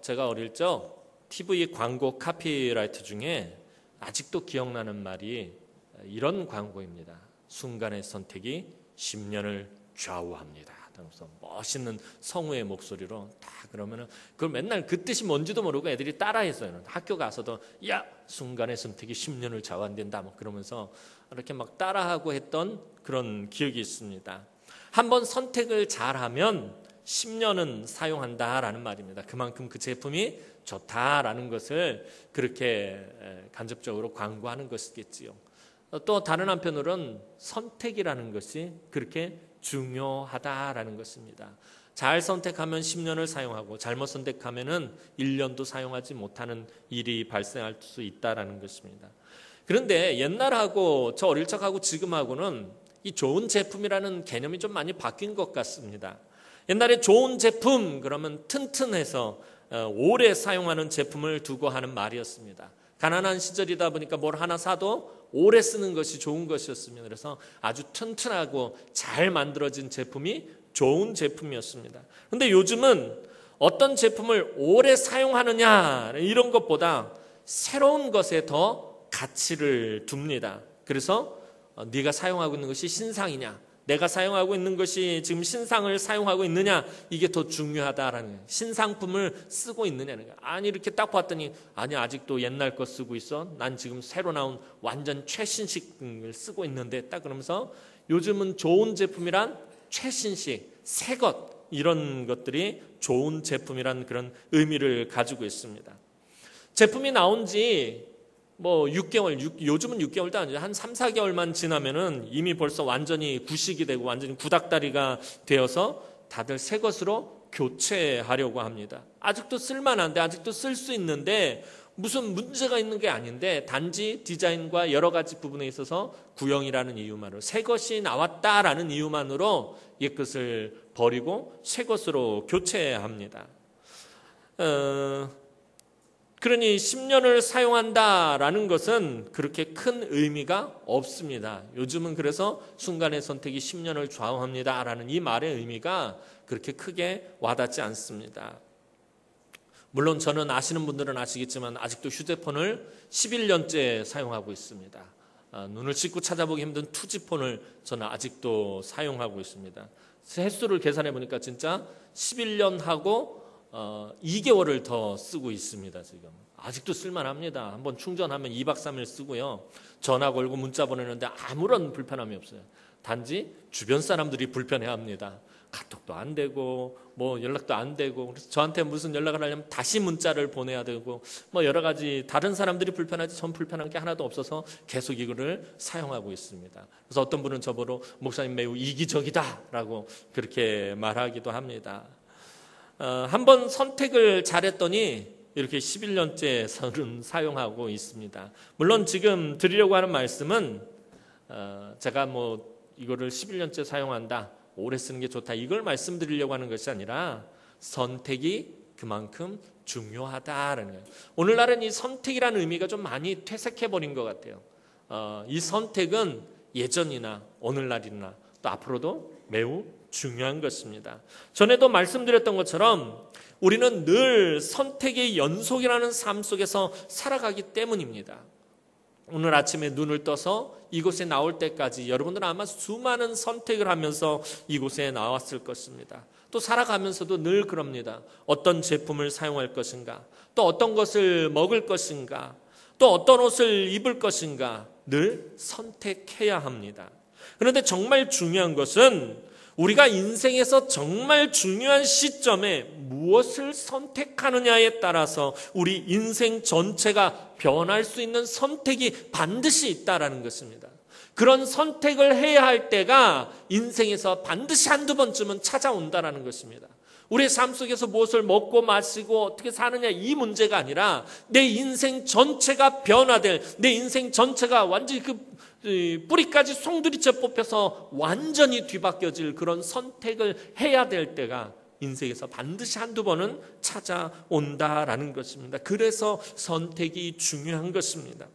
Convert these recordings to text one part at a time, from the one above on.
제가 어릴 적 TV 광고 카피라이트 중에 아직도 기억나는 말이 이런 광고입니다. 순간의 선택이 10년을 좌우합니다. 그래서 멋있는 성우의 목소리로 딱 그러면은 그걸 맨날 그 뜻이 뭔지도 모르고 애들이 따라했어요. 학교 가서도 야, 순간의 선택이 10년을 좌우한다 뭐 그러면서 이렇게 막 따라하고 했던 그런 기억이 있습니다. 한번 선택을 잘하면 10년은 사용한다라는 말입니다. 그만큼 그 제품이 좋다라는 것을 그렇게 간접적으로 광고하는 것이겠지요. 또 다른 한편으로는 선택이라는 것이 그렇게 중요하다라는 것입니다. 잘 선택하면 10년을 사용하고 잘못 선택하면은 1년도 사용하지 못하는 일이 발생할 수 있다라는 것입니다. 그런데 옛날하고 저 어릴 적하고 지금하고는 이 좋은 제품이라는 개념이 좀 많이 바뀐 것 같습니다. 옛날에 좋은 제품 그러면 튼튼해서 오래 사용하는 제품을 두고 하는 말이었습니다. 가난한 시절이다 보니까 뭘 하나 사도 오래 쓰는 것이 좋은 것이었습니다. 그래서 아주 튼튼하고 잘 만들어진 제품이 좋은 제품이었습니다. 그런데 요즘은 어떤 제품을 오래 사용하느냐 이런 것보다 새로운 것에 더 가치를 둡니다. 그래서 네가 사용하고 있는 것이 신상이냐, 내가 사용하고 있는 것이 지금 신상을 사용하고 있느냐, 이게 더 중요하다라는 거예요. 신상품을 쓰고 있느냐는 거예요. 아니 이렇게 딱 봤더니 아니 아직도 옛날 거 쓰고 있어. 난 지금 새로 나온 완전 최신식을 쓰고 있는데 딱 그러면서 요즘은 좋은 제품이란 최신식, 새 것 이런 것들이 좋은 제품이란 그런 의미를 가지고 있습니다. 제품이 나온 지 뭐 6개월, 요즘은 6개월도 아니죠. 한 3, 4개월만 지나면은 이미 벌써 완전히 구식이 되고 완전히 구닥다리가 되어서 다들 새 것으로 교체하려고 합니다. 아직도 쓸만한데, 아직도 쓸 수 있는데 무슨 문제가 있는 게 아닌데 단지 디자인과 여러 가지 부분에 있어서 구형이라는 이유만으로 새 것이 나왔다라는 이유만으로 옛것을 버리고 새 것으로 교체합니다. 그러니 10년을 사용한다라는 것은 그렇게 큰 의미가 없습니다. 요즘은 그래서 순간의 선택이 10년을 좌우합니다라는 이 말의 의미가 그렇게 크게 와닿지 않습니다. 물론 저는 아시는 분들은 아시겠지만 아직도 휴대폰을 11년째 사용하고 있습니다. 눈을 씻고 찾아보기 힘든 투지폰을 저는 아직도 사용하고 있습니다. 횟수를 계산해 보니까 진짜 11년 하고 2개월을 더 쓰고 있습니다. 지금 아직도 쓸만합니다. 한번 충전하면 2박 3일 쓰고요. 전화 걸고 문자 보내는데 아무런 불편함이 없어요. 단지 주변 사람들이 불편해합니다. 카톡도 안 되고 뭐 연락도 안 되고 그래서 저한테 무슨 연락을 하려면 다시 문자를 보내야 되고 뭐 여러 가지 다른 사람들이 불편하지 전 불편한 게 하나도 없어서 계속 이거를 사용하고 있습니다. 그래서 어떤 분은 저보고 목사님 매우 이기적이다라고 그렇게 말하기도 합니다. 한번 선택을 잘했더니 이렇게 11년째 저는 사용하고 있습니다. 물론 지금 드리려고 하는 말씀은 제가 뭐 이거를 11년째 사용한다, 오래 쓰는 게 좋다 이걸 말씀드리려고 하는 것이 아니라 선택이 그만큼 중요하다라는 거예요. 오늘날은 이 선택이라는 의미가 좀 많이 퇴색해버린 것 같아요. 이 선택은 예전이나 오늘날이나 또 앞으로도 매우 중요한 것입니다. 전에도 말씀드렸던 것처럼 우리는 늘 선택의 연속이라는 삶 속에서 살아가기 때문입니다. 오늘 아침에 눈을 떠서 이곳에 나올 때까지 여러분들은 아마 수많은 선택을 하면서 이곳에 나왔을 것입니다. 또 살아가면서도 늘 그럽니다. 어떤 제품을 사용할 것인가, 또 어떤 것을 먹을 것인가, 또 어떤 옷을 입을 것인가 늘 선택해야 합니다. 그런데 정말 중요한 것은 우리가 인생에서 정말 중요한 시점에 무엇을 선택하느냐에 따라서 우리 인생 전체가 변할 수 있는 선택이 반드시 있다라는 것입니다. 그런 선택을 해야 할 때가 인생에서 반드시 한두 번쯤은 찾아온다라는 것입니다. 우리의 삶 속에서 무엇을 먹고 마시고 어떻게 사느냐 이 문제가 아니라 내 인생 전체가 변화될, 내 인생 전체가 완전히 뿌리까지 송두리째 뽑혀서 완전히 뒤바뀌어질 그런 선택을 해야 될 때가 인생에서 반드시 한두 번은 찾아온다라는 것입니다. 그래서 선택이 중요한 것입니다.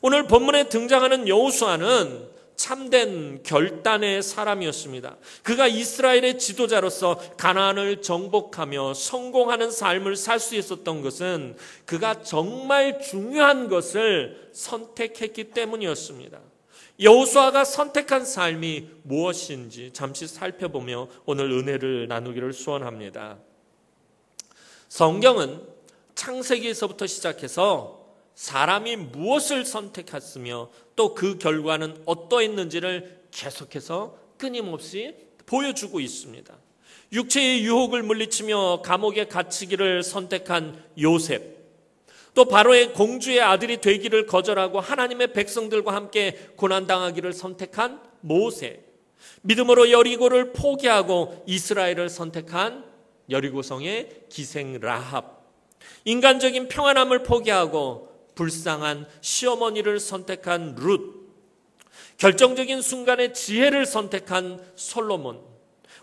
오늘 본문에 등장하는 여호수아는 참된 결단의 사람이었습니다. 그가 이스라엘의 지도자로서 가나안을 정복하며 성공하는 삶을 살 수 있었던 것은 그가 정말 중요한 것을 선택했기 때문이었습니다. 여호수아가 선택한 삶이 무엇인지 잠시 살펴보며 오늘 은혜를 나누기를 소원합니다. 성경은 창세기에서부터 시작해서 사람이 무엇을 선택했으며 또 그 결과는 어떠했는지를 계속해서 끊임없이 보여주고 있습니다. 육체의 유혹을 물리치며 감옥에 갇히기를 선택한 요셉, 또 바로의 공주의 아들이 되기를 거절하고 하나님의 백성들과 함께 고난당하기를 선택한 모세, 믿음으로 여리고를 포기하고 이스라엘을 선택한 여리고성의 기생 라합, 인간적인 평안함을 포기하고 불쌍한 시어머니를 선택한 룻, 결정적인 순간에 지혜를 선택한 솔로몬,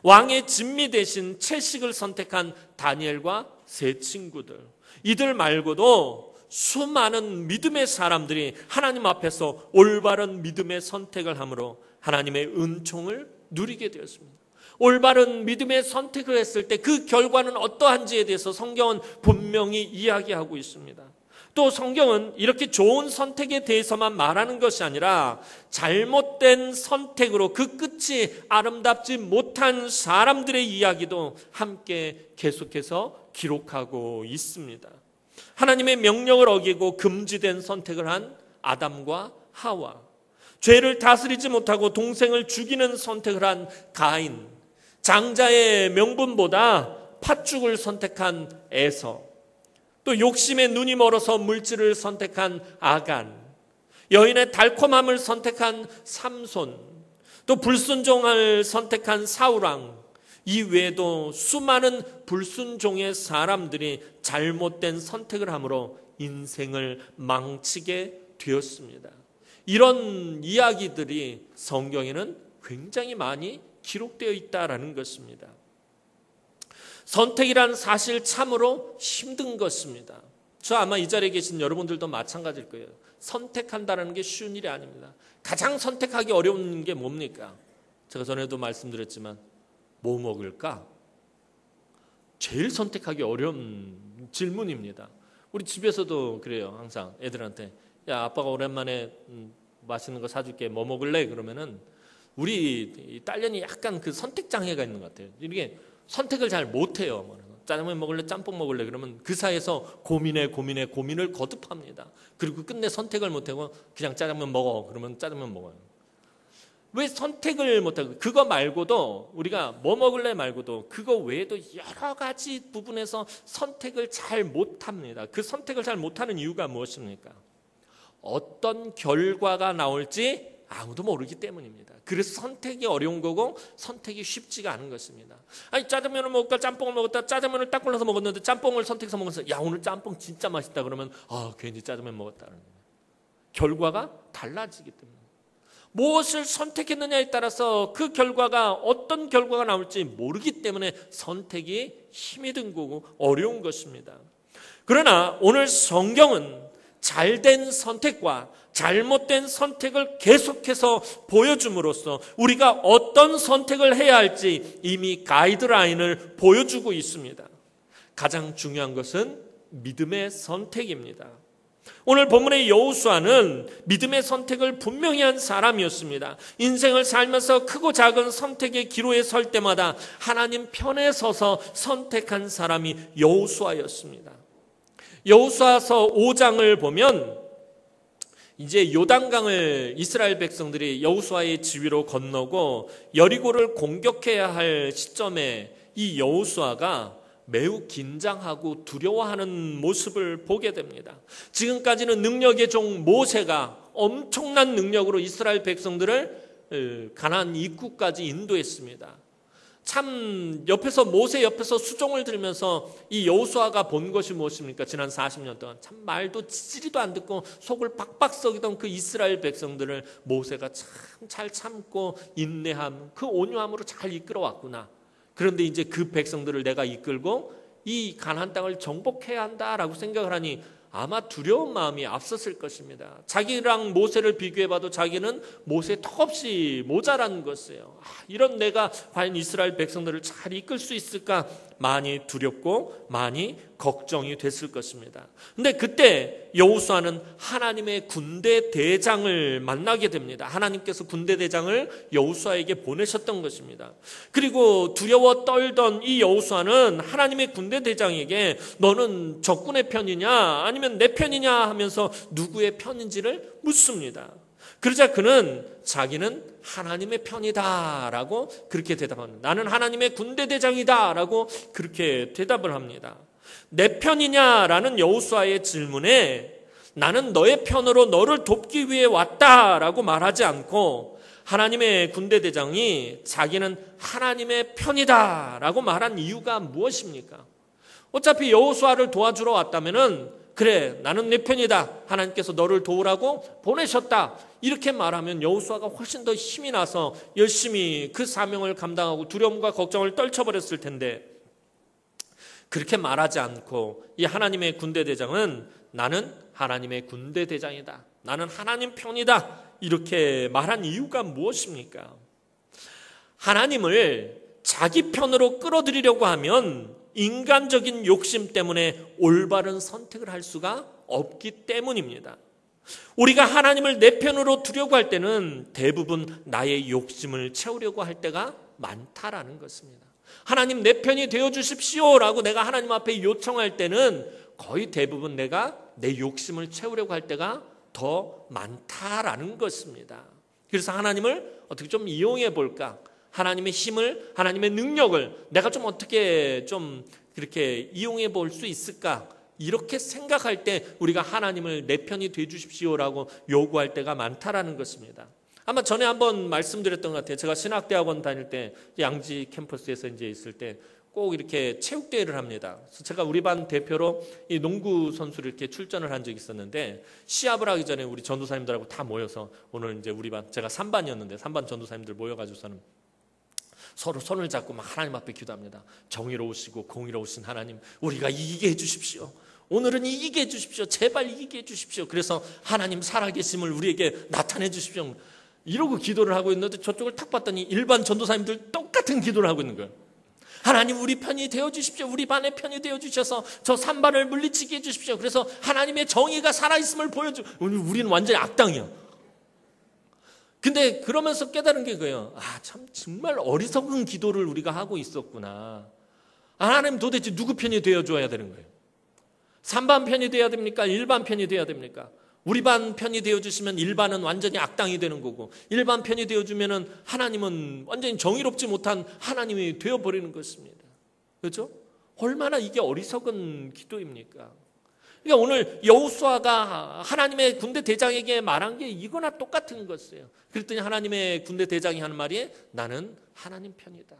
왕의 진미 대신 채식을 선택한 다니엘과 세 친구들, 이들 말고도 수많은 믿음의 사람들이 하나님 앞에서 올바른 믿음의 선택을 함으로 하나님의 은총을 누리게 되었습니다. 올바른 믿음의 선택을 했을 때 그 결과는 어떠한지에 대해서 성경은 분명히 이야기하고 있습니다. 또 성경은 이렇게 좋은 선택에 대해서만 말하는 것이 아니라 잘못된 선택으로 그 끝이 아름답지 못한 사람들의 이야기도 함께 계속해서 기록하고 있습니다. 하나님의 명령을 어기고 금지된 선택을 한 아담과 하와, 죄를 다스리지 못하고 동생을 죽이는 선택을 한 가인, 장자의 명분보다 팥죽을 선택한 에서, 또 욕심에 눈이 멀어서 물질을 선택한 아간, 여인의 달콤함을 선택한 삼손, 또 불순종을 선택한 사울왕, 이 외에도 수많은 불순종의 사람들이 잘못된 선택을 함으로 인생을 망치게 되었습니다. 이런 이야기들이 성경에는 굉장히 많이 기록되어 있다라는 것입니다. 선택이란 사실 참으로 힘든 것입니다. 저 아마 이 자리에 계신 여러분들도 마찬가지일 거예요. 선택한다는 게 쉬운 일이 아닙니다. 가장 선택하기 어려운 게 뭡니까? 제가 전에도 말씀드렸지만 뭐 먹을까? 제일 선택하기 어려운 질문입니다. 우리 집에서도 그래요. 항상 애들한테 야, 아빠가 오랜만에 맛있는 거 사줄게. 뭐 먹을래? 그러면은 우리 딸년이 약간 그 선택 장애가 있는 것 같아요. 이게 선택을 잘 못해요. 짜장면 먹을래? 짬뽕 먹을래? 그러면 그 사이에서 고민을 거듭합니다. 그리고 끝내 선택을 못하고 그냥 짜장면 먹어. 그러면 짜장면 먹어요. 왜 선택을 못하고, 그거 말고도 우리가 뭐 먹을래 말고도 그거 외에도 여러 가지 부분에서 선택을 잘 못합니다. 그 선택을 잘 못하는 이유가 무엇입니까? 어떤 결과가 나올지 아무도 모르기 때문입니다. 그래서 선택이 어려운 거고 선택이 쉽지가 않은 것입니다. 아니, 짜장면을 먹을까 짜장면을 먹었다, 짜장면을 딱 골라서 먹었는데 짬뽕을 선택해서 먹었어요. 야, 오늘 짬뽕 진짜 맛있다 그러면 괜히 짜장면 먹었다는 거예요. 결과가 달라지기 때문에. 무엇을 선택했느냐에 따라서 그 결과가 어떤 결과가 나올지 모르기 때문에 선택이 힘이 든 거고 어려운 것입니다. 그러나 오늘 성경은 잘된 선택과 잘못된 선택을 계속해서 보여줌으로써 우리가 어떤 선택을 해야 할지 이미 가이드라인을 보여주고 있습니다. 가장 중요한 것은 믿음의 선택입니다. 오늘 본문의 여호수아는 믿음의 선택을 분명히 한 사람이었습니다. 인생을 살면서 크고 작은 선택의 기로에 설 때마다 하나님 편에 서서 선택한 사람이 여호수아였습니다. 여호수아서 5장을 보면 이제 요단강을 이스라엘 백성들이 여호수아의 지휘로 건너고 여리고를 공격해야 할 시점에 이 여호수아가 매우 긴장하고 두려워하는 모습을 보게 됩니다. 지금까지는 능력의 종 모세가 엄청난 능력으로 이스라엘 백성들을 가나안 입구까지 인도했습니다. 참 옆에서 모세 옆에서 수종을 들면서 이 여호수아가 본 것이 무엇입니까? 지난 40년 동안 참 말도 지지리도 안 듣고 속을 박박 썩이던 그 이스라엘 백성들을 모세가 참 잘 참고 인내함, 그 온유함으로 잘 이끌어왔구나. 그런데 이제 그 백성들을 내가 이끌고 이 가나안 땅을 정복해야 한다라고 생각을 하니 아마 두려운 마음이 앞섰을 것입니다. 자기랑 모세를 비교해봐도 자기는 모세 턱없이 모자란 것이에요. 이런 내가 과연 이스라엘 백성들을 잘 이끌 수 있을까? 많이 두렵고 많이 걱정이 됐을 것입니다. 근데 그때 여호수아는 하나님의 군대 대장을 만나게 됩니다. 하나님께서 군대 대장을 여호수아에게 보내셨던 것입니다. 그리고 두려워 떨던 이 여호수아는 하나님의 군대 대장에게 너는 적군의 편이냐 아니면 내 편이냐 하면서 누구의 편인지를 묻습니다. 그러자 그는 자기는 하나님의 편이다라고 그렇게 대답합니다. 나는 하나님의 군대 대장이다라고 그렇게 대답을 합니다. 내 편이냐라는 여호수아의 질문에 나는 너의 편으로 너를 돕기 위해 왔다라고 말하지 않고 하나님의 군대 대장이 자기는 하나님의 편이다라고 말한 이유가 무엇입니까? 어차피 여호수아를 도와주러 왔다면은 그래 나는 내 편이다. 하나님께서 너를 도우라고 보내셨다. 이렇게 말하면 여호수아가 훨씬 더 힘이 나서 열심히 그 사명을 감당하고 두려움과 걱정을 떨쳐버렸을 텐데 그렇게 말하지 않고 이 하나님의 군대 대장은 나는 하나님의 군대 대장이다. 나는 하나님 편이다. 이렇게 말한 이유가 무엇입니까? 하나님을 자기 편으로 끌어들이려고 하면 인간적인 욕심 때문에 올바른 선택을 할 수가 없기 때문입니다. 우리가 하나님을 내 편으로 두려고 할 때는 대부분 나의 욕심을 채우려고 할 때가 많다라는 것입니다. 하나님 내 편이 되어주십시오라고 내가 하나님 앞에 요청할 때는 거의 대부분 내가 내 욕심을 채우려고 할 때가 더 많다라는 것입니다. 그래서 하나님을 어떻게 좀 이용해 볼까? 하나님의 힘을, 하나님의 능력을 내가 좀 어떻게 좀 그렇게 이용해 볼 수 있을까? 이렇게 생각할 때 우리가 하나님을 내 편이 돼 주십시오라고 요구할 때가 많다라는 것입니다. 아마 전에 한번 말씀드렸던 것 같아요. 제가 신학대학원 다닐 때 양지 캠퍼스에서 이제 있을 때 꼭 이렇게 체육대회를 합니다. 그래서 제가 우리 반 대표로 이 농구 선수를 이렇게 출전을 한 적이 있었는데 시합을 하기 전에 우리 전도사님들하고 다 모여서 오늘 이제 우리 반 제가 3반이었는데 3반 전도사님들 모여가지고서는 서로 손을 잡고 막 하나님 앞에 기도합니다. 정의로우시고 공의로우신 하나님, 우리가 이기게 해주십시오. 오늘은 이기게 해주십시오. 제발 이기게 해주십시오. 그래서 하나님 살아계심을 우리에게 나타내 주십시오. 이러고 기도를 하고 있는데 저쪽을 탁 봤더니 일반 전도사님들 똑같은 기도를 하고 있는 거예요. 하나님 우리 편이 되어주십시오. 우리 반의 편이 되어주셔서 저 3반을 물리치게 해주십시오. 그래서 하나님의 정의가 살아있음을 보여주. 우리는 완전히 악당이야. 근데 그러면서 깨달은 게 그거예요. 참 정말 어리석은 기도를 우리가 하고 있었구나. 하나님 도대체 누구 편이 되어줘야 되는 거예요? 3반 편이 되어야 됩니까? 1반 편이 되어야 됩니까? 우리 반 편이 되어주시면 1반은 완전히 악당이 되는 거고 1반 편이 되어주면 하나님은 완전히 정의롭지 못한 하나님이 되어버리는 것입니다. 그렇죠? 얼마나 이게 어리석은 기도입니까? 그러니까 오늘 여호수아가 하나님의 군대 대장에게 말한 게 이거나 똑같은 것이에요. 그랬더니 하나님의 군대 대장이 하는 말이 나는 하나님 편이다.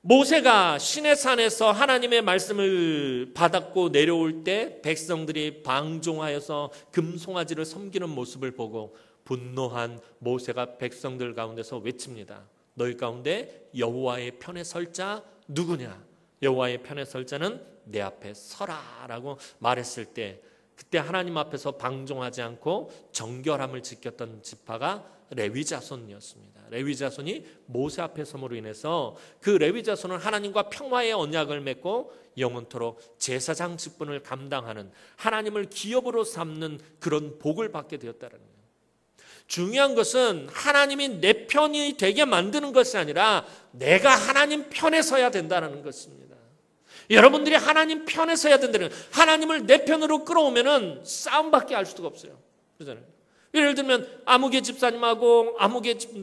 모세가 시내산에서 하나님의 말씀을 받았고 내려올 때 백성들이 방종하여서 금송아지를 섬기는 모습을 보고 분노한 모세가 백성들 가운데서 외칩니다. 너희 가운데 여호와의 편에 설 자 누구냐? 여호와의 편에 설 자는 내 앞에 서라라고 말했을 때 그때 하나님 앞에서 방종하지 않고 정결함을 지켰던 지파가 레위 자손이었습니다. 레위 자손이 모세 앞에 섬으로 인해서 그 레위 자손은 하나님과 평화의 언약을 맺고 영원토록 제사장 직분을 감당하는 하나님을 기업으로 삼는 그런 복을 받게 되었다는 거예요. 중요한 것은 하나님이 내 편이 되게 만드는 것이 아니라 내가 하나님 편에 서야 된다는 것입니다. 여러분들이 하나님 편에 서야 된다는 거예요. 하나님을 내 편으로 끌어오면은 싸움밖에 할 수가 없어요. 그렇잖아요. 예를 들면 아무개 집사님하고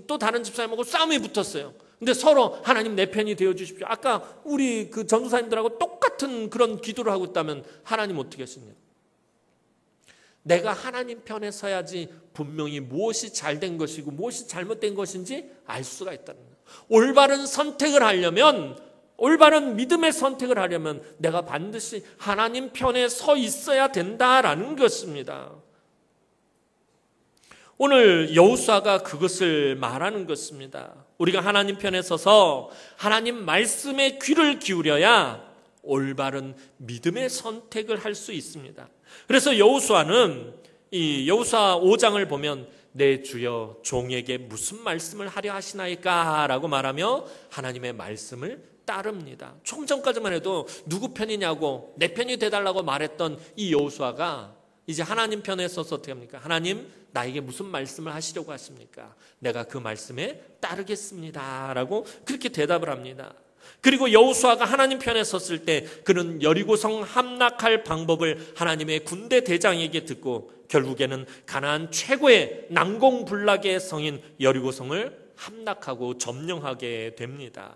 또 다른 집사님하고 싸움이 붙었어요. 근데 서로 하나님 내 편이 되어 주십시오. 아까 우리 그 전도사님들하고 똑같은 그런 기도를 하고 있다면 하나님 어떻게 하시냐? 내가 하나님 편에 서야지 분명히 무엇이 잘된 것이고 무엇이 잘못된 것인지 알 수가 있다는 거예요. 올바른 선택을 하려면 올바른 믿음의 선택을 하려면 내가 반드시 하나님 편에 서 있어야 된다라는 것입니다. 오늘 여호수아가 그것을 말하는 것입니다. 우리가 하나님 편에 서서 하나님 말씀에 귀를 기울여야 올바른 믿음의 선택을 할 수 있습니다. 그래서 여호수아는 이 여호수아 5장을 보면 내 주여 종에게 무슨 말씀을 하려 하시나이까 라고 말하며 하나님의 말씀을 따릅니다. 조금 전까지만 해도 누구 편이냐고 내 편이 돼달라고 말했던 이 여호수아가 이제 하나님 편에 서서 어떻게 합니까? 하나님 나에게 무슨 말씀을 하시려고 하십니까? 내가 그 말씀에 따르겠습니다 라고 그렇게 대답을 합니다. 그리고 여호수아가 하나님 편에 섰을 때 그는 여리고성 함락할 방법을 하나님의 군대 대장에게 듣고 결국에는 가나안 최고의 난공불락의 성인 여리고성을 함락하고 점령하게 됩니다.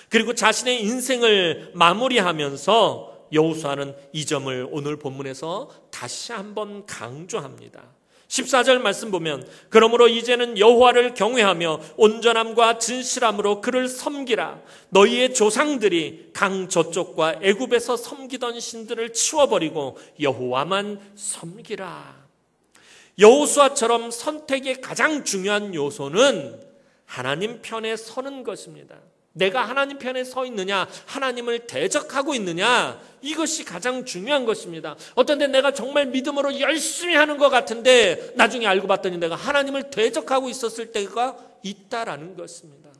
그리고 자신의 인생을 마무리하면서 여호수아는 이 점을 오늘 본문에서 다시 한번 강조합니다. 14절 말씀 보면 그러므로 이제는 여호와를 경외하며 온전함과 진실함으로 그를 섬기라. 너희의 조상들이 강 저쪽과 애굽에서 섬기던 신들을 치워버리고 여호와만 섬기라. 여호수아처럼 선택의 가장 중요한 요소는 하나님 편에 서는 것입니다. 내가 하나님 편에 서 있느냐, 하나님을 대적하고 있느냐, 이것이 가장 중요한 것입니다. 어떤 때 내가 정말 믿음으로 열심히 하는 것 같은데 나중에 알고 봤더니 내가 하나님을 대적하고 있었을 때가 있다라는 것입니다.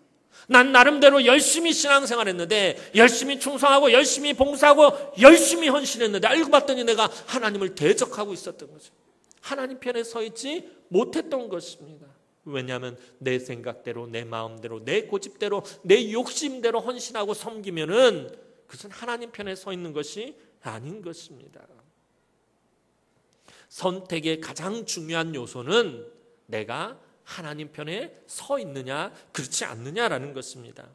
난 나름대로 열심히 신앙생활 했는데, 열심히 충성하고 열심히 봉사하고 열심히 헌신했는데 알고 봤더니 내가 하나님을 대적하고 있었던 거죠. 하나님 편에 서 있지 못했던 것입니다. 왜냐하면 내 생각대로, 내 마음대로, 내 고집대로, 내 욕심대로 헌신하고 섬기면은 그것은 하나님 편에 서 있는 것이 아닌 것입니다. 선택의 가장 중요한 요소는 내가 하나님 편에 서 있느냐 그렇지 않느냐라는 것입니다.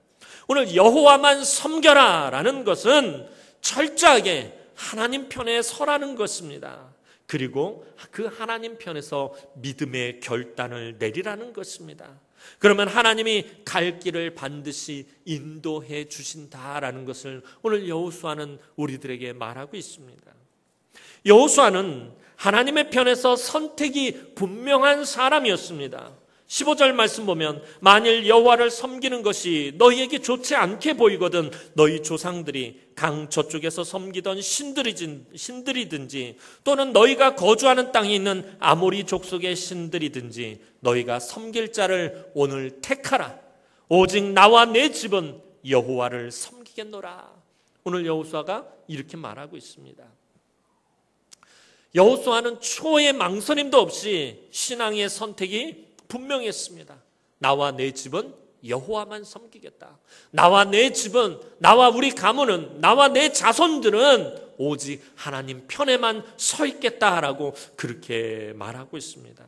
오늘 여호와만 섬겨라 라는 것은 철저하게 하나님 편에 서라는 것입니다. 그리고 그 하나님 편에서 믿음의 결단을 내리라는 것입니다. 그러면 하나님이 갈 길을 반드시 인도해 주신다라는 것을 오늘 여호수아는 우리들에게 말하고 있습니다. 여호수아는 하나님의 편에서 선택이 분명한 사람이었습니다. 15절 말씀 보면 만일 여호와를 섬기는 것이 너희에게 좋지 않게 보이거든 너희 조상들이 강 저쪽에서 섬기던 신들이든지 또는 너희가 거주하는 땅에 있는 아모리 족속의 신들이든지 너희가 섬길 자를 오늘 택하라. 오직 나와 내 집은 여호와를 섬기겠노라. 오늘 여호수아가 이렇게 말하고 있습니다. 여호수아는 초의 망설임도 없이 신앙의 선택이 분명했습니다. 나와 내 집은 여호와만 섬기겠다. 나와 내 집은, 나와 우리 가문은, 나와 내 자손들은 오직 하나님 편에만 서 있겠다라고 그렇게 말하고 있습니다.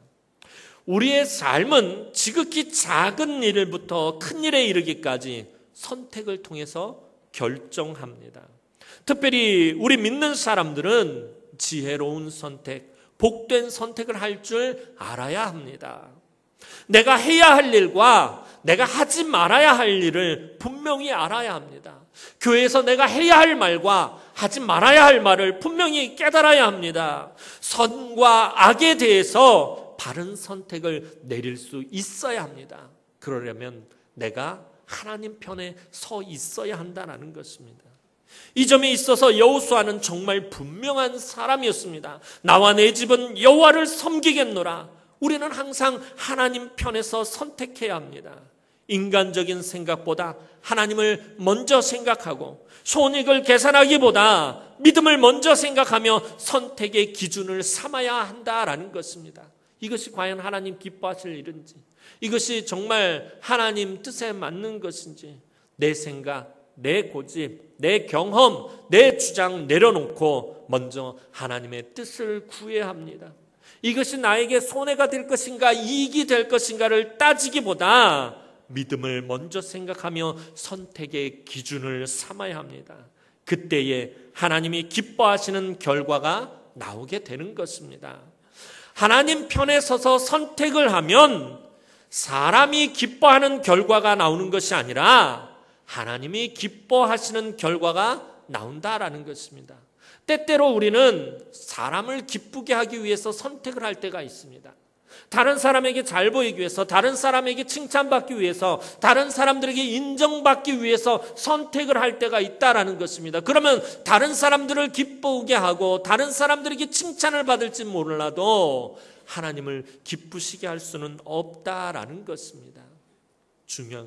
우리의 삶은 지극히 작은 일부터 큰 일에 이르기까지 선택을 통해서 결정합니다. 특별히 우리 믿는 사람들은 지혜로운 선택, 복된 선택을 할 줄 알아야 합니다. 내가 해야 할 일과 내가 하지 말아야 할 일을 분명히 알아야 합니다. 교회에서 내가 해야 할 말과 하지 말아야 할 말을 분명히 깨달아야 합니다. 선과 악에 대해서 바른 선택을 내릴 수 있어야 합니다. 그러려면 내가 하나님 편에 서 있어야 한다는 것입니다. 이 점에 있어서 여호수아는 정말 분명한 사람이었습니다. 나와 내 집은 여호와를 섬기겠노라. 우리는 항상 하나님 편에서 선택해야 합니다. 인간적인 생각보다 하나님을 먼저 생각하고 손익을 계산하기보다 믿음을 먼저 생각하며 선택의 기준을 삼아야 한다라는 것입니다. 이것이 과연 하나님 기뻐하실 일인지, 이것이 정말 하나님 뜻에 맞는 것인지, 내 생각, 내 고집, 내 경험, 내 주장 내려놓고 먼저 하나님의 뜻을 구해야 합니다. 이것이 나에게 손해가 될 것인가 이익이 될 것인가를 따지기보다 믿음을 먼저 생각하며 선택의 기준을 삼아야 합니다. 그때에 하나님이 기뻐하시는 결과가 나오게 되는 것입니다. 하나님 편에 서서 선택을 하면 사람이 기뻐하는 결과가 나오는 것이 아니라 하나님이 기뻐하시는 결과가 나온다라는 것입니다. 때때로 우리는 사람을 기쁘게 하기 위해서 선택을 할 때가 있습니다. 다른 사람에게 잘 보이기 위해서, 다른 사람에게 칭찬받기 위해서, 다른 사람들에게 인정받기 위해서 선택을 할 때가 있다라는 것입니다. 그러면 다른 사람들을 기쁘게 하고 다른 사람들에게 칭찬을 받을지 몰라도 하나님을 기쁘시게 할 수는 없다라는 것입니다.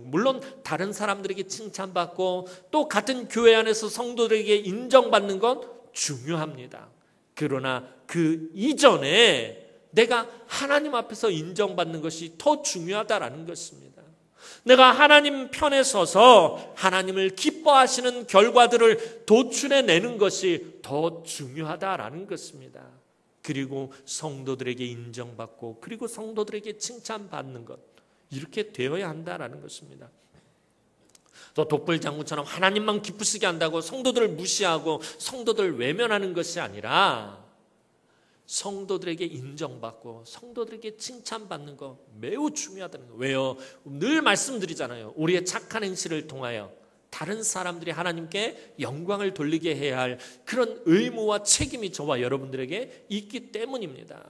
물론 다른 사람들에게 칭찬받고 또 같은 교회 안에서 성도들에게 인정받는 건 중요합니다. 그러나 그 이전에 내가 하나님 앞에서 인정받는 것이 더 중요하다라는 것입니다. 내가 하나님 편에 서서 하나님을 기뻐하시는 결과들을 도출해내는 것이 더 중요하다라는 것입니다. 그리고 성도들에게 인정받고 그리고 성도들에게 칭찬받는 것, 이렇게 되어야 한다라는 것입니다. 또 독불장군처럼 하나님만 기쁘시게 한다고 성도들을 무시하고 성도들을 외면하는 것이 아니라 성도들에게 인정받고 성도들에게 칭찬받는 거 매우 중요하다는 거예요. 왜요? 늘 말씀드리잖아요. 우리의 착한 행실을 통하여 다른 사람들이 하나님께 영광을 돌리게 해야 할 그런 의무와 책임이 저와 여러분들에게 있기 때문입니다.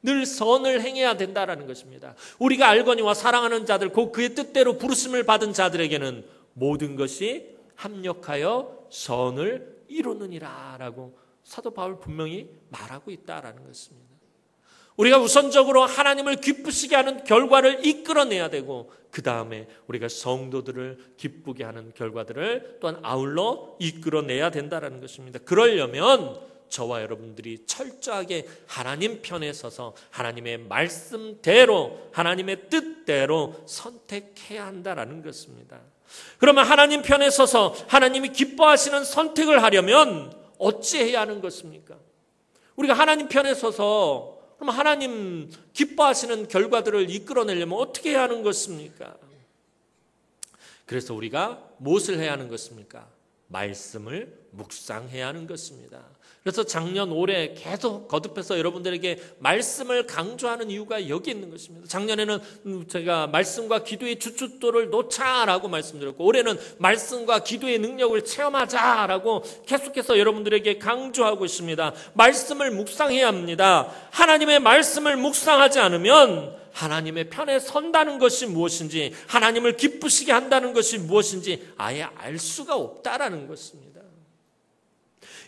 늘 선을 행해야 된다라는 것입니다. 우리가 알거니와 사랑하는 자들, 곧 그의 뜻대로 부르심을 받은 자들에게는 모든 것이 합력하여 선을 이루느니라 라고 사도 바울 분명히 말하고 있다라는 것입니다. 우리가 우선적으로 하나님을 기쁘시게 하는 결과를 이끌어내야 되고 그 다음에 우리가 성도들을 기쁘게 하는 결과들을 또한 아울러 이끌어내야 된다라는 것입니다. 그러려면 저와 여러분들이 철저하게 하나님 편에 서서 하나님의 말씀대로 하나님의 뜻대로 선택해야 한다라는 것입니다. 그러면 하나님 편에 서서 하나님이 기뻐하시는 선택을 하려면 어찌해야 하는 것입니까? 우리가 하나님 편에 서서 그럼 하나님 기뻐하시는 결과들을 이끌어내려면 어떻게 해야 하는 것입니까? 그래서 우리가 무엇을 해야 하는 것입니까? 말씀을 묵상해야 하는 것입니다. 그래서 작년 올해 계속 거듭해서 여러분들에게 말씀을 강조하는 이유가 여기 있는 것입니다. 작년에는 제가 말씀과 기도의 주춧돌을 놓자라고 말씀드렸고 올해는 말씀과 기도의 능력을 체험하자라고 계속해서 여러분들에게 강조하고 있습니다. 말씀을 묵상해야 합니다. 하나님의 말씀을 묵상하지 않으면 하나님의 편에 선다는 것이 무엇인지, 하나님을 기쁘시게 한다는 것이 무엇인지 아예 알 수가 없다라는 것입니다.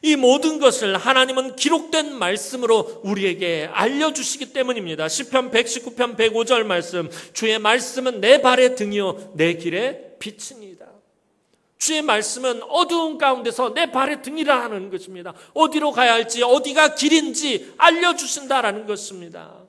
이 모든 것을 하나님은 기록된 말씀으로 우리에게 알려주시기 때문입니다. 시편 119편 105절 말씀, 주의 말씀은 내 발의 등이요 내 길의 빛입니다. 주의 말씀은 어두운 가운데서 내 발의 등이라는 것입니다. 어디로 가야 할지, 어디가 길인지 알려주신다라는 것입니다.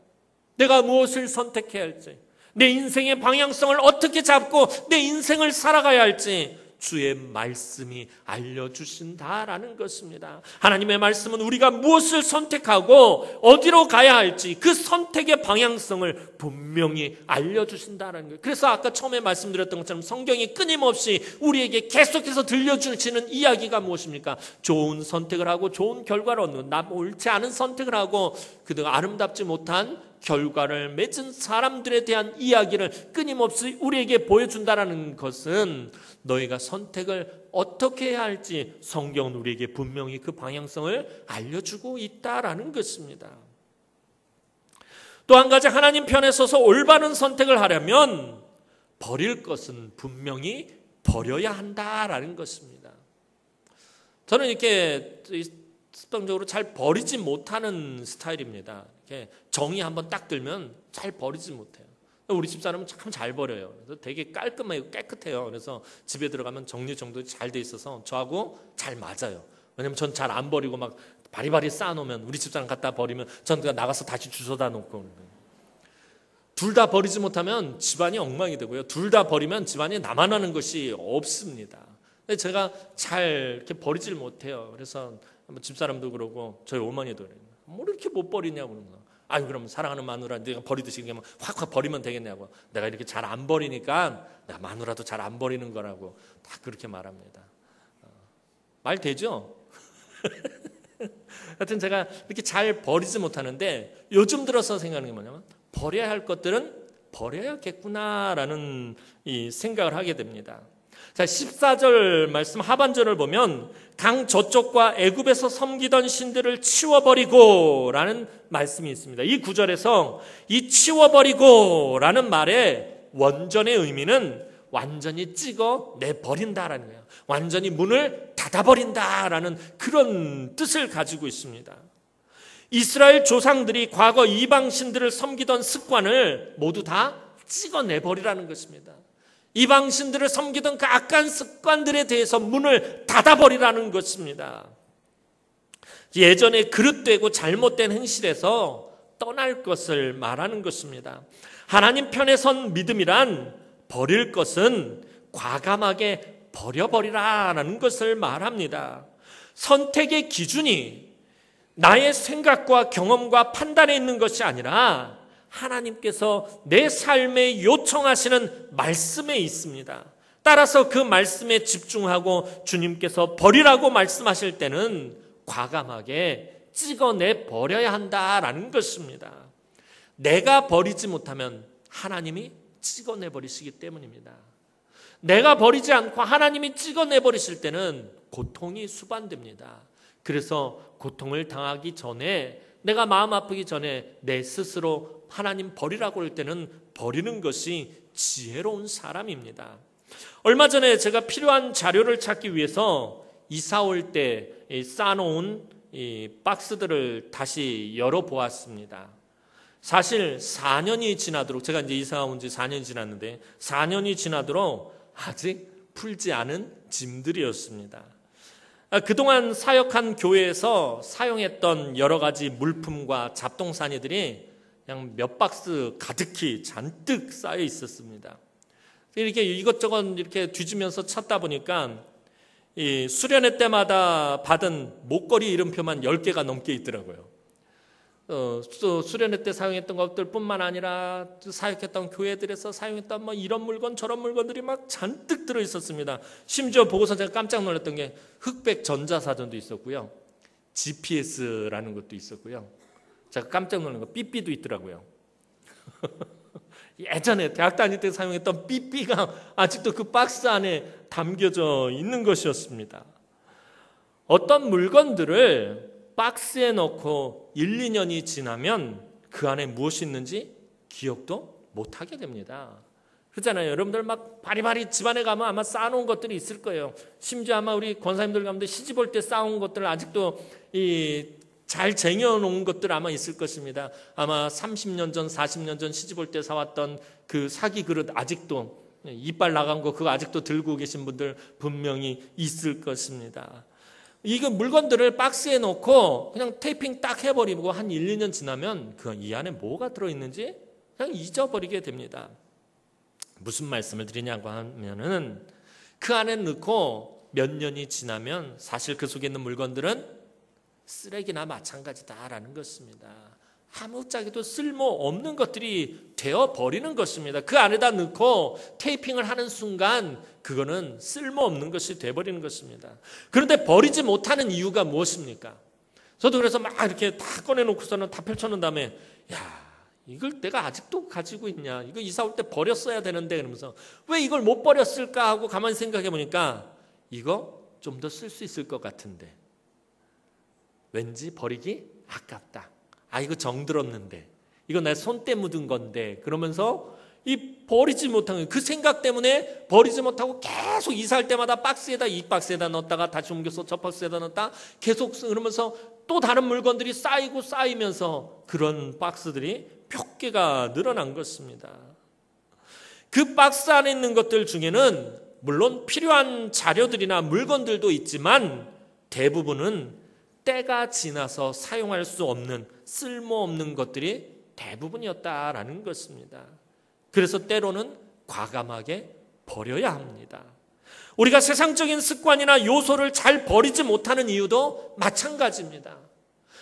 내가 무엇을 선택해야 할지, 내 인생의 방향성을 어떻게 잡고 내 인생을 살아가야 할지 주의 말씀이 알려주신다라는 것입니다. 하나님의 말씀은 우리가 무엇을 선택하고 어디로 가야 할지 그 선택의 방향성을 분명히 알려주신다라는 거예요. 그래서 아까 처음에 말씀드렸던 것처럼 성경이 끊임없이 우리에게 계속해서 들려주시는 이야기가 무엇입니까? 좋은 선택을 하고 좋은 결과를 얻는, 옳지 않은 선택을 하고 그동안 아름답지 못한 결과를 맺은 사람들에 대한 이야기를 끊임없이 우리에게 보여준다는 것은 너희가 선택을 어떻게 해야 할지 성경은 우리에게 분명히 그 방향성을 알려주고 있다라는 것입니다. 또 한 가지, 하나님 편에 서서 올바른 선택을 하려면 버릴 것은 분명히 버려야 한다라는 것입니다. 저는 이렇게 습관적으로 잘 버리지 못하는 스타일입니다. 이렇게 정이 한번 딱 들면 잘 버리지 못해요. 우리 집사람은 참 잘 버려요. 그래서 되게 깔끔하고 깨끗해요. 그래서 집에 들어가면 정리정돈이 잘 돼 있어서 저하고 잘 맞아요. 왜냐면 전 잘 안 버리고 막 바리바리 쌓아놓으면 우리 집사람 갖다 버리면 전 나가서 다시 주워다 놓고, 둘 다 버리지 못하면 집안이 엉망이 되고요. 둘 다 버리면 집안이 남아나는 것이 없습니다. 근데 제가 잘 이렇게 버리질 못해요. 그래서 집사람도 그러고 저희 어머니도 그래요. 뭘 이렇게 못 버리냐고 그러는 거야. 아유, 그럼 사랑하는 마누라 네가 버리듯이 그냥 확확 버리면 되겠냐고. 내가 이렇게 잘 안 버리니까 나 마누라도 잘 안 버리는 거라고 다 그렇게 말합니다. 말 되죠? 하여튼 제가 이렇게 잘 버리지 못하는데 요즘 들어서 생각하는 게 뭐냐면 버려야 할 것들은 버려야겠구나라는 이 생각을 하게 됩니다. 자, 14절 말씀 하반절을 보면 강 저쪽과 애굽에서 섬기던 신들을 치워버리고 라는 말씀이 있습니다. 이 구절에서 이 치워버리고 라는 말의 원전의 의미는 완전히 찍어내버린다라는 거예요. 완전히 문을 닫아버린다라는 그런 뜻을 가지고 있습니다. 이스라엘 조상들이 과거 이방 신들을 섬기던 습관을 모두 다 찍어내버리라는 것입니다. 이방 신들을 섬기던 그 악한 습관들에 대해서 문을 닫아버리라는 것입니다. 예전에 그릇되고 잘못된 행실에서 떠날 것을 말하는 것입니다. 하나님 편에 선 믿음이란 버릴 것은 과감하게 버려버리라라는 것을 말합니다. 선택의 기준이 나의 생각과 경험과 판단에 있는 것이 아니라 하나님께서 내 삶에 요청하시는 말씀에 있습니다. 따라서 그 말씀에 집중하고 주님께서 버리라고 말씀하실 때는 과감하게 찍어내 버려야 한다라는 것입니다. 내가 버리지 못하면 하나님이 찍어내 버리시기 때문입니다. 내가 버리지 않고 하나님이 찍어내 버리실 때는 고통이 수반됩니다. 그래서 고통을 당하기 전에, 내가 마음 아프기 전에 내 스스로 하나님 버리라고 할 때는 버리는 것이 지혜로운 사람입니다. 얼마 전에 제가 필요한 자료를 찾기 위해서 이사 올 때 쌓아놓은 이 박스들을 다시 열어보았습니다. 사실 4년이 지나도록, 제가 이제 이사 온 지 4년이 지났는데 4년이 지나도록 아직 풀지 않은 짐들이었습니다. 그동안 사역한 교회에서 사용했던 여러 가지 물품과 잡동사니들이 그냥 몇 박스 가득히 잔뜩 쌓여 있었습니다. 이렇게 이것저것 이렇게 뒤지면서 찾다 보니까 이 수련회 때마다 받은 목걸이 이름표만 10개가 넘게 있더라고요. 또 수련회 때 사용했던 것들뿐만 아니라 사역했던 교회들에서 사용했던 뭐 이런 물건 저런 물건들이 막 잔뜩 들어 있었습니다. 심지어 보고서 제가 깜짝 놀랐던 게 흑백 전자사전도 있었고요, GPS라는 것도 있었고요. 제가 깜짝 놀란 거 삐삐도 있더라고요. 예전에 대학 다닐 때 사용했던 삐삐가 아직도 그 박스 안에 담겨져 있는 것이었습니다. 어떤 물건들을 박스에 넣고 1, 2년이 지나면 그 안에 무엇이 있는지 기억도 못하게 됩니다. 그렇잖아요. 여러분들 막 바리바리 집안에 가면 아마 쌓아놓은 것들이 있을 거예요. 심지어 아마 우리 권사님들 가운데 시집 올 때 쌓아온 것들 아직도 잘 쟁여놓은 것들 아마 있을 것입니다. 아마 30년 전, 40년 전 시집 올 때 사왔던 그 사기 그릇 아직도 이빨 나간 거 그거 아직도 들고 계신 분들 분명히 있을 것입니다. 이거 물건들을 박스에 넣고 그냥 테이핑 딱 해버리고 한 1, 2년 지나면 그 이 안에 뭐가 들어있는지 그냥 잊어버리게 됩니다. 무슨 말씀을 드리냐고 하면은 그 안에 넣고 몇 년이 지나면 사실 그 속에 있는 물건들은 쓰레기나 마찬가지다라는 것입니다. 아무짝에도 쓸모없는 것들이 되어버리는 것입니다. 그 안에다 넣고 테이핑을 하는 순간 그거는 쓸모없는 것이 되어버리는 것입니다. 그런데 버리지 못하는 이유가 무엇입니까? 저도 그래서 막 이렇게 다 꺼내놓고서는 다 펼쳐놓은 다음에 야, 이걸 내가 아직도 가지고 있냐, 이거 이사 올 때 버렸어야 되는데 그러면서 왜 이걸 못 버렸을까 하고 가만히 생각해 보니까 이거 좀 더 쓸 수 있을 것 같은데 왠지 버리기 아깝다. 아, 이거 정들었는데, 이거 내 손때 묻은 건데, 그러면서 이 버리지 못한 그 생각 때문에 버리지 못하고 계속 이사할 때마다 박스에다 이 박스에다 넣었다가 다시 옮겨서 저 박스에다 넣었다 계속 그러면서 또 다른 물건들이 쌓이고 쌓이면서 그런 박스들이 몇 개가 늘어난 것입니다. 그 박스 안에 있는 것들 중에는 물론 필요한 자료들이나 물건들도 있지만 대부분은 때가 지나서 사용할 수 없는 쓸모없는 것들이 대부분이었다라는 것입니다. 그래서 때로는 과감하게 버려야 합니다. 우리가 세상적인 습관이나 요소를 잘 버리지 못하는 이유도 마찬가지입니다.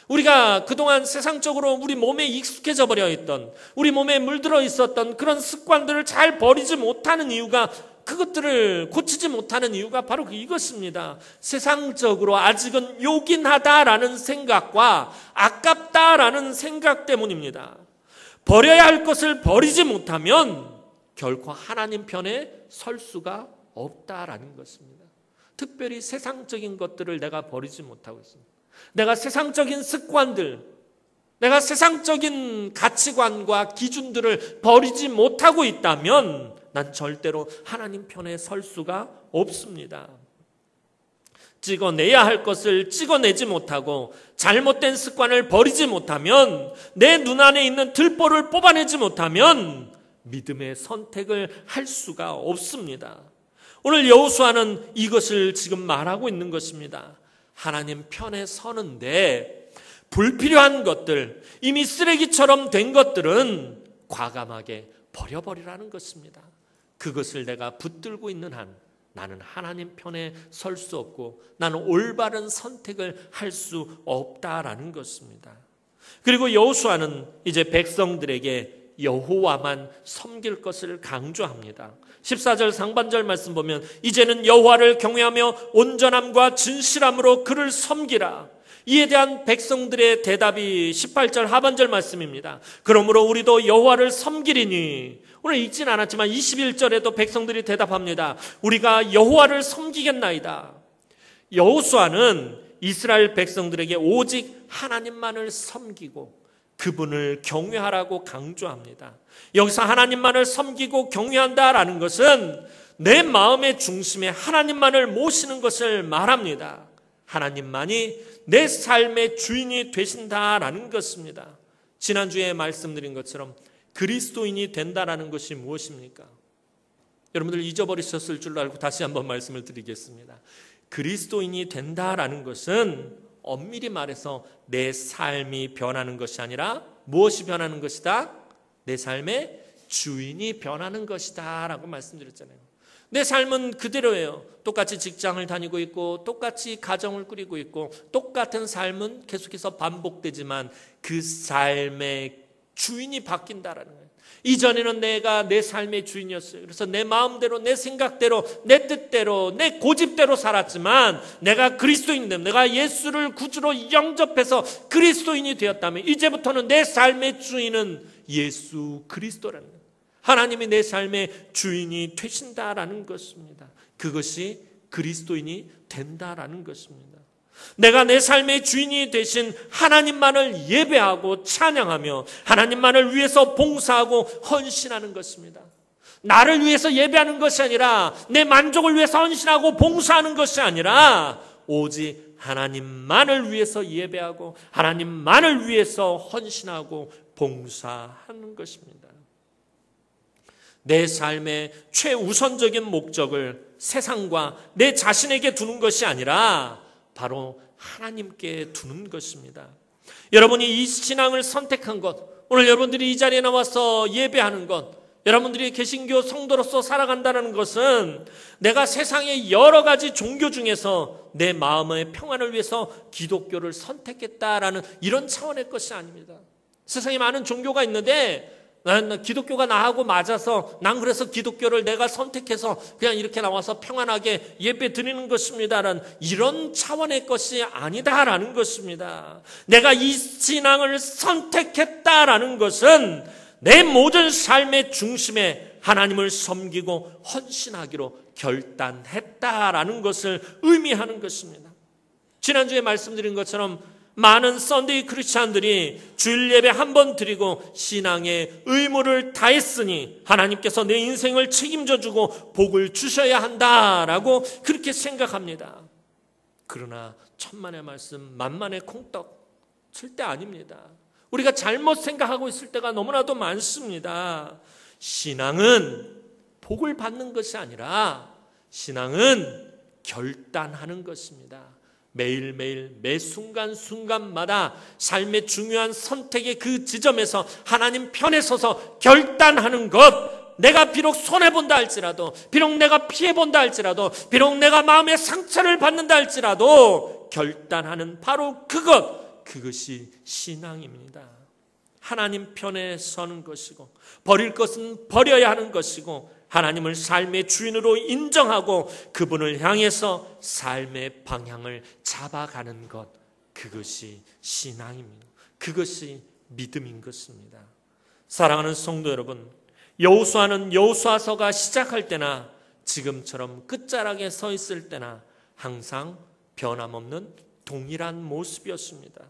우리가 그동안 세상적으로 우리 몸에 익숙해져 버려 있던, 우리 몸에 물들어 있었던 그런 습관들을 잘 버리지 못하는 이유가, 그것들을 고치지 못하는 이유가 바로 이것입니다. 세상적으로 아직은 요긴하다라는 생각과 아깝다라는 생각 때문입니다. 버려야 할 것을 버리지 못하면 결코 하나님 편에 설 수가 없다라는 것입니다. 특별히 세상적인 것들을 내가 버리지 못하고 있습니다. 내가 세상적인 습관들, 내가 세상적인 가치관과 기준들을 버리지 못하고 있다면 난 절대로 하나님 편에 설 수가 없습니다. 찍어내야 할 것을 찍어내지 못하고 잘못된 습관을 버리지 못하면, 내 눈 안에 있는 들보를 뽑아내지 못하면 믿음의 선택을 할 수가 없습니다. 오늘 여호수아는 이것을 지금 말하고 있는 것입니다. 하나님 편에 서는데 불필요한 것들, 이미 쓰레기처럼 된 것들은 과감하게 버려버리라는 것입니다. 그것을 내가 붙들고 있는 한 나는 하나님 편에 설 수 없고 나는 올바른 선택을 할 수 없다라는 것입니다. 그리고 여호수아는 이제 백성들에게 여호와만 섬길 것을 강조합니다. 14절 상반절 말씀 보면 이제는 여호와를 경외하며 온전함과 진실함으로 그를 섬기라. 이에 대한 백성들의 대답이 18절 하반절 말씀입니다. 그러므로 우리도 여호와를 섬기리니, 오늘 읽진 않았지만 21절에도 백성들이 대답합니다. 우리가 여호와를 섬기겠나이다. 여호수아는 이스라엘 백성들에게 오직 하나님만을 섬기고 그분을 경외하라고 강조합니다. 여기서 하나님만을 섬기고 경외한다라는 것은 내 마음의 중심에 하나님만을 모시는 것을 말합니다. 하나님만이 내 삶의 주인이 되신다라는 것입니다. 지난주에 말씀드린 것처럼 그리스도인이 된다라는 것이 무엇입니까? 여러분들 잊어버리셨을 줄 알고 다시 한번 말씀을 드리겠습니다. 그리스도인이 된다라는 것은 엄밀히 말해서 내 삶이 변하는 것이 아니라 무엇이 변하는 것이다? 내 삶의 주인이 변하는 것이다 라고 말씀드렸잖아요. 내 삶은 그대로예요. 똑같이 직장을 다니고 있고 똑같이 가정을 꾸리고 있고 똑같은 삶은 계속해서 반복되지만 그 삶의 주인이 바뀐다라는 거예요. 이전에는 내가 내 삶의 주인이었어요. 그래서 내 마음대로, 내 생각대로, 내 뜻대로, 내 고집대로 살았지만 내가 그리스도인 되면, 내가 예수를 구주로 영접해서 그리스도인이 되었다면 이제부터는 내 삶의 주인은 예수 그리스도라는 거예요. 하나님이 내 삶의 주인이 되신다라는 것입니다. 그것이 그리스도인이 된다라는 것입니다. 내가 내 삶의 주인이 되신 하나님만을 예배하고 찬양하며 하나님만을 위해서 봉사하고 헌신하는 것입니다. 나를 위해서 예배하는 것이 아니라, 내 만족을 위해서 헌신하고 봉사하는 것이 아니라 오직 하나님만을 위해서 예배하고 하나님만을 위해서 헌신하고 봉사하는 것입니다. 내 삶의 최우선적인 목적을 세상과 내 자신에게 두는 것이 아니라 바로 하나님께 두는 것입니다. 여러분이 이 신앙을 선택한 것, 오늘 여러분들이 이 자리에 나와서 예배하는 것, 여러분들이 개신교 성도로서 살아간다는 것은 내가 세상의 여러 가지 종교 중에서 내 마음의 평안을 위해서 기독교를 선택했다라는 이런 차원의 것이 아닙니다. 세상에 많은 종교가 있는데 난 기독교가 나하고 맞아서 난 그래서 기독교를 내가 선택해서 그냥 이렇게 나와서 평안하게 예배 드리는 것입니다라는 이런 차원의 것이 아니다라는 것입니다. 내가 이 신앙을 선택했다라는 것은 내 모든 삶의 중심에 하나님을 섬기고 헌신하기로 결단했다라는 것을 의미하는 것입니다. 지난주에 말씀드린 것처럼 많은 썬데이 크리스찬들이 주일 예배 한 번 드리고 신앙의 의무를 다했으니 하나님께서 내 인생을 책임져 주고 복을 주셔야 한다라고 그렇게 생각합니다. 그러나 천만의 말씀 만만의 콩떡 절대 아닙니다. 우리가 잘못 생각하고 있을 때가 너무나도 많습니다. 신앙은 복을 받는 것이 아니라 신앙은 결단하는 것입니다. 매일매일 매 순간순간마다 삶의 중요한 선택의 그 지점에서 하나님 편에 서서 결단하는 것, 내가 비록 손해본다 할지라도, 비록 내가 피해본다 할지라도, 비록 내가 마음의 상처를 받는다 할지라도 결단하는 바로 그것이 신앙입니다. 하나님 편에 서는 것이고 버릴 것은 버려야 하는 것이고 하나님을 삶의 주인으로 인정하고 그분을 향해서 삶의 방향을 잡아가는 것, 그것이 신앙입니다. 그것이 믿음인 것입니다. 사랑하는 성도 여러분, 여호수아는 여호수아서가 시작할 때나 지금처럼 끝자락에 서 있을 때나 항상 변함없는 동일한 모습이었습니다.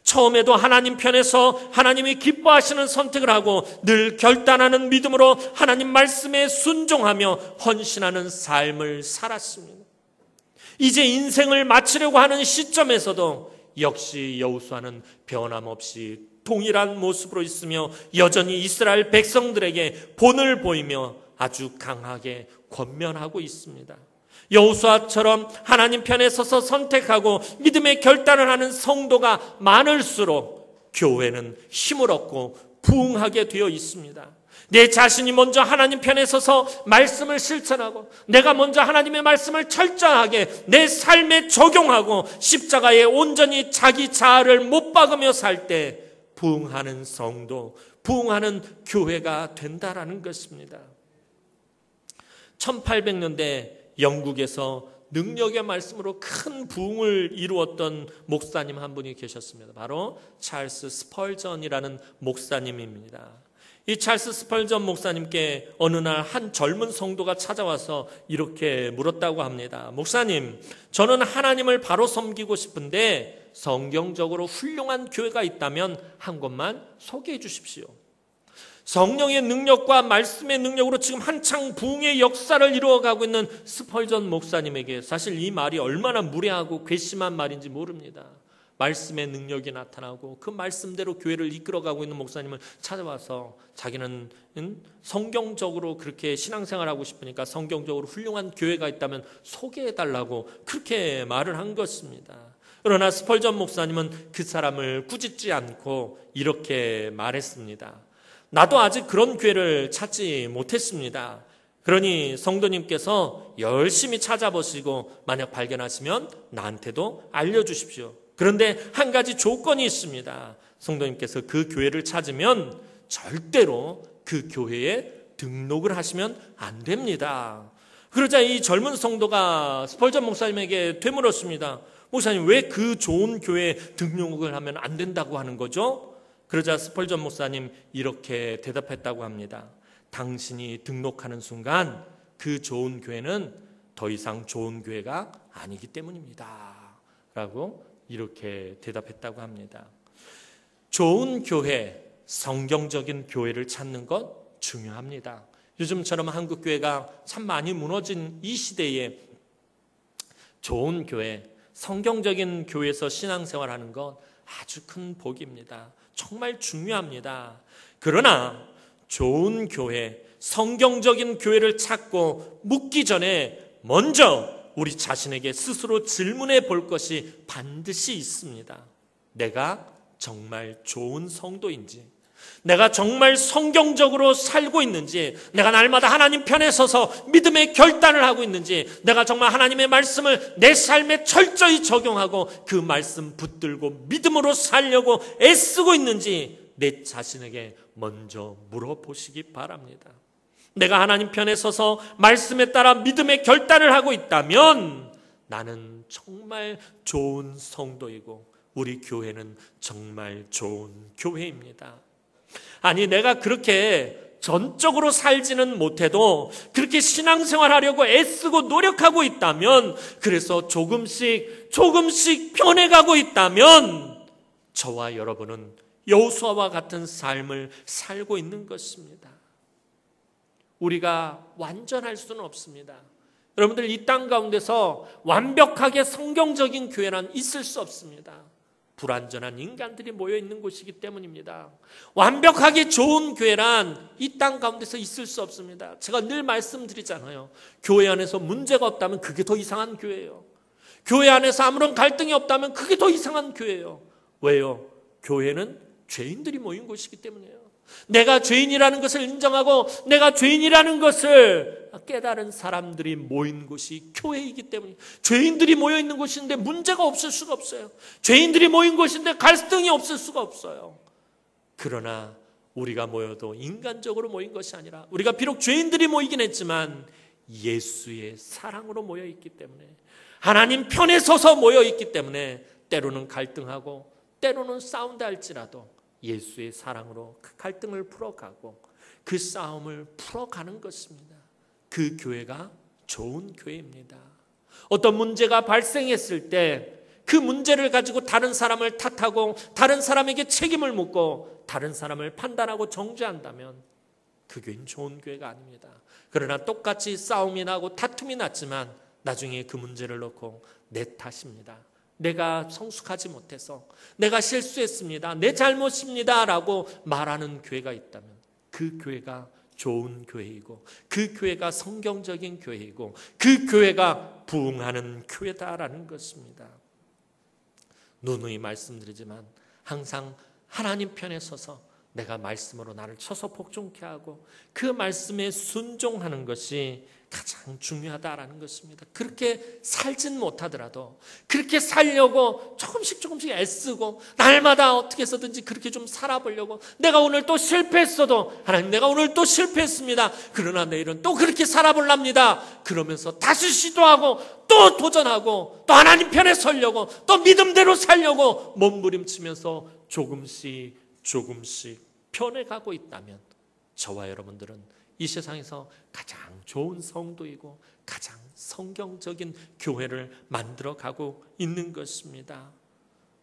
처음에도 하나님 편에서 하나님이 기뻐하시는 선택을 하고 늘 결단하는 믿음으로 하나님 말씀에 순종하며 헌신하는 삶을 살았습니다. 이제 인생을 마치려고 하는 시점에서도 역시 여호수아는 변함없이 동일한 모습으로 있으며 여전히 이스라엘 백성들에게 본을 보이며 아주 강하게 권면하고 있습니다. 여호수아처럼 하나님 편에 서서 선택하고 믿음의 결단을 하는 성도가 많을수록 교회는 힘을 얻고 부흥하게 되어 있습니다. 내 자신이 먼저 하나님 편에 서서 말씀을 실천하고 내가 먼저 하나님의 말씀을 철저하게 내 삶에 적용하고 십자가에 온전히 자기 자아를 못 박으며 살 때 부흥하는 성도, 부흥하는 교회가 된다라는 것입니다. 1800년대 영국에서 능력의 말씀으로 큰 부흥을 이루었던 목사님 한 분이 계셨습니다. 바로 찰스 스펄전이라는 목사님입니다. 이 찰스 스펄전 목사님께 어느 날 한 젊은 성도가 찾아와서 이렇게 물었다고 합니다. 목사님, 저는 하나님을 바로 섬기고 싶은데 성경적으로 훌륭한 교회가 있다면 한 곳만 소개해 주십시오. 성령의 능력과 말씀의 능력으로 지금 한창 부흥의 역사를 이루어가고 있는 스펄전 목사님에게 사실 이 말이 얼마나 무례하고 괘씸한 말인지 모릅니다. 말씀의 능력이 나타나고 그 말씀대로 교회를 이끌어가고 있는 목사님을 찾아와서 자기는 성경적으로 그렇게 신앙생활하고 싶으니까 성경적으로 훌륭한 교회가 있다면 소개해달라고 그렇게 말을 한 것입니다. 그러나 스펄전 목사님은 그 사람을 꾸짖지 않고 이렇게 말했습니다. 나도 아직 그런 교회를 찾지 못했습니다. 그러니 성도님께서 열심히 찾아보시고 만약 발견하시면 나한테도 알려주십시오. 그런데 한 가지 조건이 있습니다. 성도님께서 그 교회를 찾으면 절대로 그 교회에 등록을 하시면 안 됩니다. 그러자 이 젊은 성도가 스펄전 목사님에게 되물었습니다. 목사님, 왜 그 좋은 교회에 등록을 하면 안 된다고 하는 거죠? 그러자 스펄전 목사님 이렇게 대답했다고 합니다. 당신이 등록하는 순간 그 좋은 교회는 더 이상 좋은 교회가 아니기 때문입니다. 라고 이렇게 대답했다고 합니다. 좋은 교회, 성경적인 교회를 찾는 것 중요합니다. 요즘처럼 한국 교회가 참 많이 무너진 이 시대에 좋은 교회, 성경적인 교회에서 신앙생활하는 것 아주 큰 복입니다. 정말 중요합니다. 그러나 좋은 교회, 성경적인 교회를 찾고 묻기 전에 먼저 우리 자신에게 스스로 질문해 볼 것이 반드시 있습니다. 내가 정말 좋은 성도인지, 내가 정말 성경적으로 살고 있는지, 내가 날마다 하나님 편에 서서 믿음의 결단을 하고 있는지, 내가 정말 하나님의 말씀을 내 삶에 철저히 적용하고 그 말씀 붙들고 믿음으로 살려고 애쓰고 있는지 내 자신에게 먼저 물어보시기 바랍니다. 내가 하나님 편에 서서 말씀에 따라 믿음의 결단을 하고 있다면 나는 정말 좋은 성도이고 우리 교회는 정말 좋은 교회입니다. 아니, 내가 그렇게 전적으로 살지는 못해도 그렇게 신앙생활하려고 애쓰고 노력하고 있다면, 그래서 조금씩 변해가고 있다면 저와 여러분은 여호수아와 같은 삶을 살고 있는 것입니다. 우리가 완전할 수는 없습니다. 여러분들, 이 땅 가운데서 완벽하게 성경적인 교회란 있을 수 없습니다. 불완전한 인간들이 모여 있는 곳이기 때문입니다. 완벽하게 좋은 교회란 이 땅 가운데서 있을 수 없습니다. 제가 늘 말씀드리잖아요. 교회 안에서 문제가 없다면 그게 더 이상한 교회예요. 교회 안에서 아무런 갈등이 없다면 그게 더 이상한 교회예요. 왜요? 교회는 죄인들이 모인 곳이기 때문이에요. 내가 죄인이라는 것을 인정하고 내가 죄인이라는 것을 깨달은 사람들이 모인 곳이 교회이기 때문에, 죄인들이 모여 있는 곳인데 문제가 없을 수가 없어요. 죄인들이 모인 곳인데 갈등이 없을 수가 없어요. 그러나 우리가 모여도 인간적으로 모인 것이 아니라, 우리가 비록 죄인들이 모이긴 했지만 예수의 사랑으로 모여 있기 때문에, 하나님 편에 서서 모여 있기 때문에 때로는 갈등하고 때로는 싸운다 할지라도 예수의 사랑으로 그 갈등을 풀어가고 그 싸움을 풀어가는 것입니다. 그 교회가 좋은 교회입니다. 어떤 문제가 발생했을 때 그 문제를 가지고 다른 사람을 탓하고 다른 사람에게 책임을 묻고 다른 사람을 판단하고 정죄한다면 그 교회는 좋은 교회가 아닙니다. 그러나 똑같이 싸움이 나고 다툼이 났지만 나중에 그 문제를 놓고 내 탓입니다. 내가 성숙하지 못해서, 내가 실수했습니다, 내 잘못입니다 라고 말하는 교회가 있다면 그 교회가 좋은 교회이고 그 교회가 성경적인 교회이고 그 교회가 부흥하는 교회다라는 것입니다. 누누이 말씀드리지만 항상 하나님 편에 서서 내가 말씀으로 나를 쳐서 복종케 하고 그 말씀에 순종하는 것이 가장 중요하다라는 것입니다. 그렇게 살진 못하더라도 그렇게 살려고 조금씩 애쓰고 날마다 어떻게 해서든지 그렇게 좀 살아보려고, 내가 오늘 또 실패했어도 하나님 내가 오늘 또 실패했습니다, 그러나 내일은 또 그렇게 살아볼랍니다 그러면서 다시 시도하고 또 도전하고 또 하나님 편에 서려고 또 믿음대로 살려고 몸부림치면서 조금씩 변해가고 있다면 저와 여러분들은 이 세상에서 가장 좋은 성도이고 가장 성경적인 교회를 만들어가고 있는 것입니다.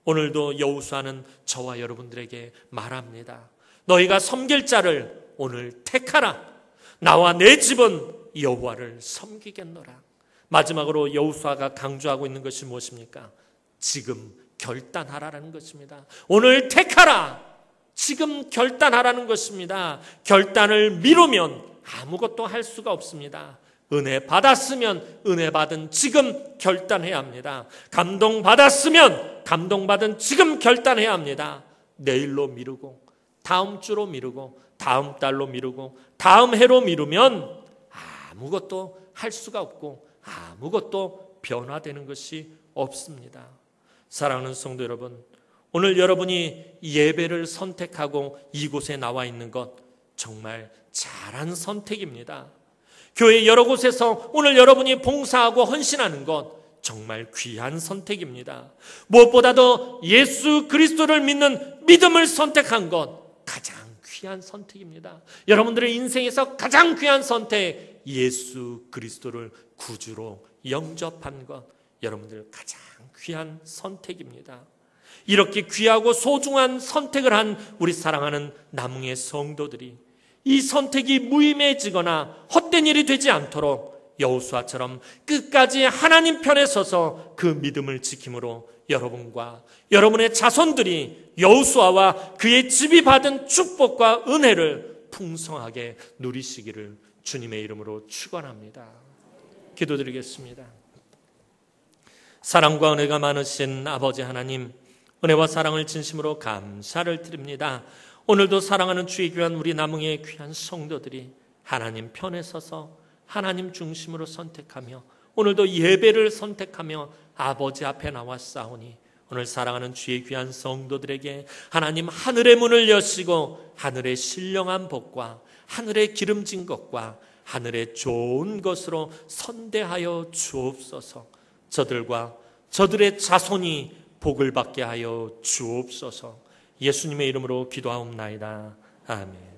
오늘도 여호수아는 저와 여러분들에게 말합니다. 너희가 섬길 자를 오늘 택하라. 나와 내 집은 여호와를 섬기겠노라. 마지막으로 여호수아가 강조하고 있는 것이 무엇입니까? 지금 결단하라는 것입니다. 오늘 택하라. 지금 결단하라는 것입니다. 결단을 미루면 아무것도 할 수가 없습니다. 은혜 받았으면 은혜 받은 지금 결단해야 합니다. 감동 받았으면 감동받은 지금 결단해야 합니다. 내일로 미루고 다음 주로 미루고 다음 달로 미루고 다음 해로 미루면 아무것도 할 수가 없고 아무것도 변화되는 것이 없습니다. 사랑하는 성도 여러분, 오늘 여러분이 예배를 선택하고 이곳에 나와 있는 것 정말 잘한 선택입니다. 교회 여러 곳에서 오늘 여러분이 봉사하고 헌신하는 것 정말 귀한 선택입니다. 무엇보다도 예수 그리스도를 믿는 믿음을 선택한 것 가장 귀한 선택입니다. 여러분들의 인생에서 가장 귀한 선택, 예수 그리스도를 구주로 영접한 것, 여러분들 가장 귀한 선택입니다. 이렇게 귀하고 소중한 선택을 한 우리 사랑하는 남흥의 성도들이 이 선택이 무의미해지거나 헛된 일이 되지 않도록 여호수아처럼 끝까지 하나님 편에 서서 그 믿음을 지킴으로 여러분과 여러분의 자손들이 여호수아와 그의 집이 받은 축복과 은혜를 풍성하게 누리시기를 주님의 이름으로 축원합니다. 기도드리겠습니다. 사랑과 은혜가 많으신 아버지 하나님, 은혜와 사랑을 진심으로 감사를 드립니다. 오늘도 사랑하는 주의 귀한 우리 남흥의 귀한 성도들이 하나님 편에 서서 하나님 중심으로 선택하며 오늘도 예배를 선택하며 아버지 앞에 나와 싸우니 오늘 사랑하는 주의 귀한 성도들에게 하나님 하늘의 문을 여시고 하늘의 신령한 복과 하늘의 기름진 것과 하늘의 좋은 것으로 선대하여 주옵소서. 저들과 저들의 자손이 복을 받게 하여 주옵소서. 예수님의 이름으로 기도하옵나이다. 아멘.